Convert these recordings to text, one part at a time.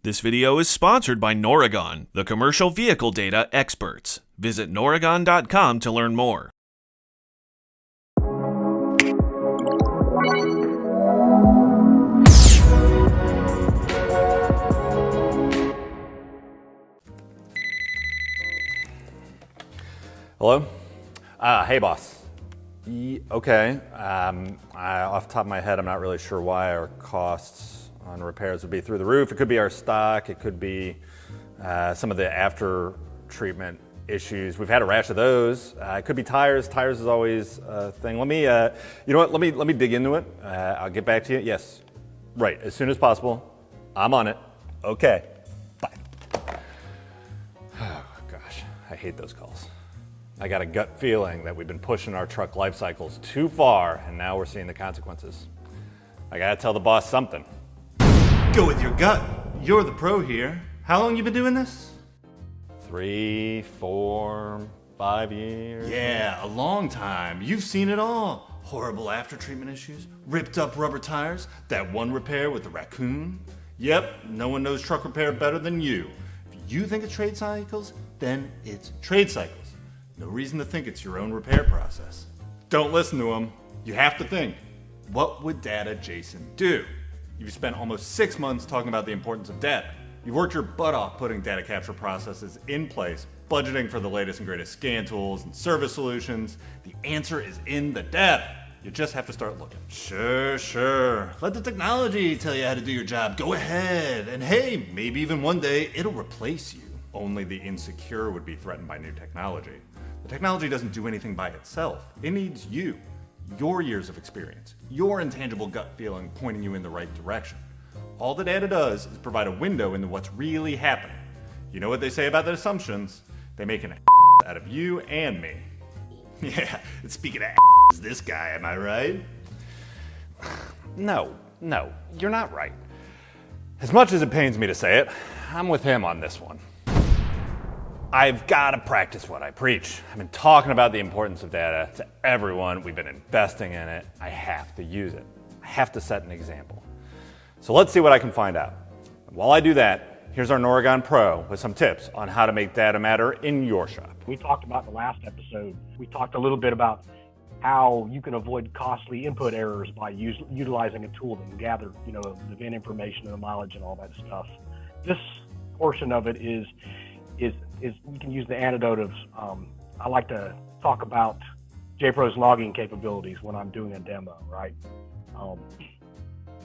This video is sponsored by Noragon, the commercial vehicle data experts. Visit Noragon.com to learn more. Hello? Hey, boss. Okay. Off the top of my head, I'm not really sure why our costs on repairs would be through the roof. It could be our stock. It could be some of the after treatment issues. We've had a rash of those. It could be tires. Tires is always a thing. Let me, you know what? Let me dig into it. I'll get back to you. Yes. Right. As soon as possible. I'm on it. Okay. Bye. Oh, gosh. I hate those calls. I got a gut feeling that we've been pushing our truck life cycles too far, and now we're seeing the consequences. I gotta tell the boss something. Go with your gut. You're the pro here. How long you been doing this? 3, 4, 5 years. Yeah, a long time. You've seen it all. Horrible after treatment issues, ripped up rubber tires, that one repair with the raccoon. Yep, no one knows truck repair better than you. If you think it's trade cycles, then it's trade cycles. No reason to think it's your own repair process. Don't listen to him. You have to think, what would Data Jason do? You've spent almost 6 months talking about the importance of data. You've worked your butt off putting data capture processes in place, budgeting for the latest and greatest scan tools and service solutions. The answer is in the data. You just have to start looking. Sure. Let the technology tell you how to do your job. Go ahead. And hey, maybe even one day it'll replace you. Only the insecure would be threatened by new technology. The technology doesn't do anything by itself. It needs you, your years of experience, your intangible gut feeling pointing you in the right direction. All the data does is provide a window into what's really happening. You know what they say about the assumptions? They make an out of you and me. Yeah, and speaking of is this guy, am I right? No, you're not right. As much as it pains me to say it, I'm with him on this one. I've got to practice what I preach. I've been talking about the importance of data to everyone. We've been investing in it. I have to use it. I have to set an example. So let's see what I can find out. While I do that, here's our Noragon Pro with some tips on how to make data matter in your shop. We talked about in the last episode, we talked a little bit about how you can avoid costly input errors by utilizing a tool that can gather, the VIN information and the mileage and all that stuff. This portion of it is you can use the antidote of, I like to talk about JPro's logging capabilities when I'm doing a demo, right?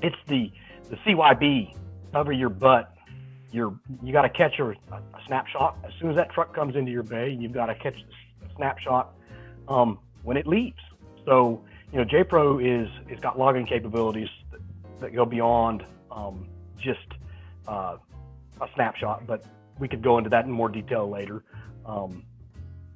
It's the CYB, cover your butt. You got to catch a snapshot. As soon as that truck comes into your bay, you've got to catch the snapshot when it leaves. So, JPro is got logging capabilities that go beyond just a snapshot, but we could go into that in more detail later.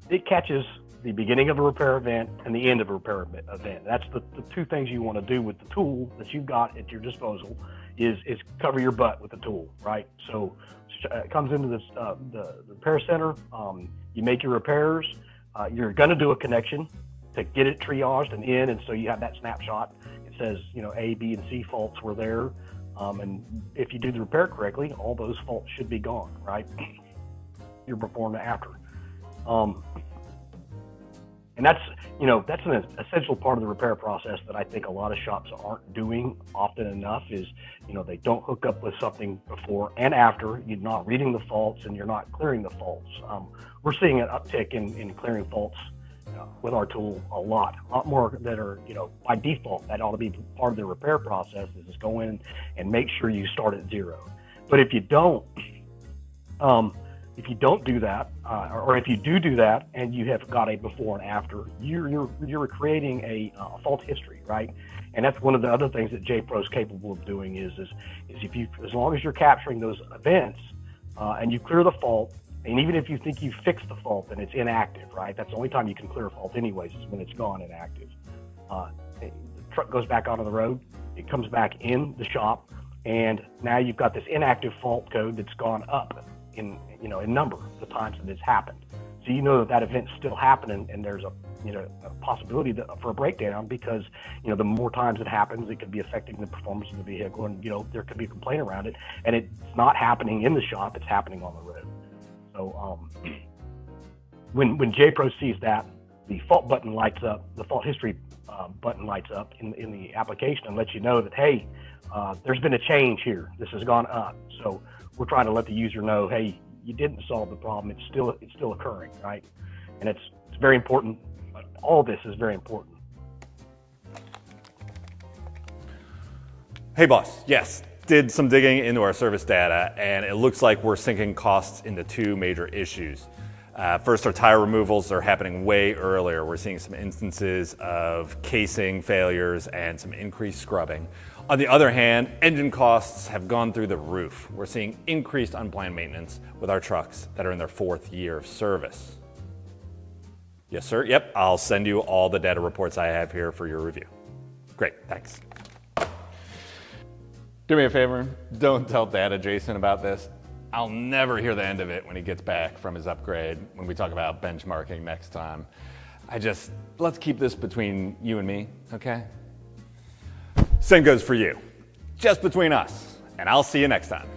It catches the beginning of a repair event and the end of a repair event. That's the two things you want to do with the tool that you've got at your disposal is cover your butt with the tool, right? So it comes into the repair center. You make your repairs. You're going to do a connection to get it triaged and in, and so you have that snapshot. It says, A, B, and C faults were there. And if you do the repair correctly, all those faults should be gone, right? You're performing after. And that's an essential part of the repair process that I think a lot of shops aren't doing often enough is, they don't hook up with something before and after. You're not reading the faults and you're not clearing the faults. We're seeing an uptick in clearing faults with our tool a lot more that are, by default, that ought to be part of the repair process is just go in and make sure you start at zero. But if you don't do that, or if you do that and you have got a before and after, you're creating a fault history, right? And that's one of the other things that JPro is capable of doing is if you, as long as you're capturing those events and you clear the fault, and even if you think you fixed the fault and it's inactive, right? That's the only time you can clear a fault anyways, is when it's gone inactive. The truck goes back onto the road, it comes back in the shop, and now you've got this inactive fault code that's gone up in number the times that it's happened. So you know that event's still happening and there's a a possibility for a breakdown, because the more times it happens, it could be affecting the performance of the vehicle, and there could be a complaint around it, and it's not happening in the shop; it's happening on the road. So when J-Pro sees that, the fault button lights up, the fault history button lights up in the application and lets you know that, hey, there's been a change here. This has gone up. So we're trying to let the user know, hey, you didn't solve the problem. It's still occurring, right? And it's very important. All this is very important. Hey boss, yes, did some digging into our service data, and it looks like we're sinking costs into two major issues. First, our tire removals are happening way earlier. We're seeing some instances of casing failures and some increased scrubbing. On the other hand, engine costs have gone through the roof. We're seeing increased unplanned maintenance with our trucks that are in their 4th year of service. Yes, sir. Yep, I'll send you all the data reports I have here for your review. Great, thanks. Do me a favor, don't tell Data Jason about this. I'll never hear the end of it when he gets back from his upgrade, when we talk about benchmarking next time. Let's keep this between you and me, okay? Same goes for you. Just between us, and I'll see you next time.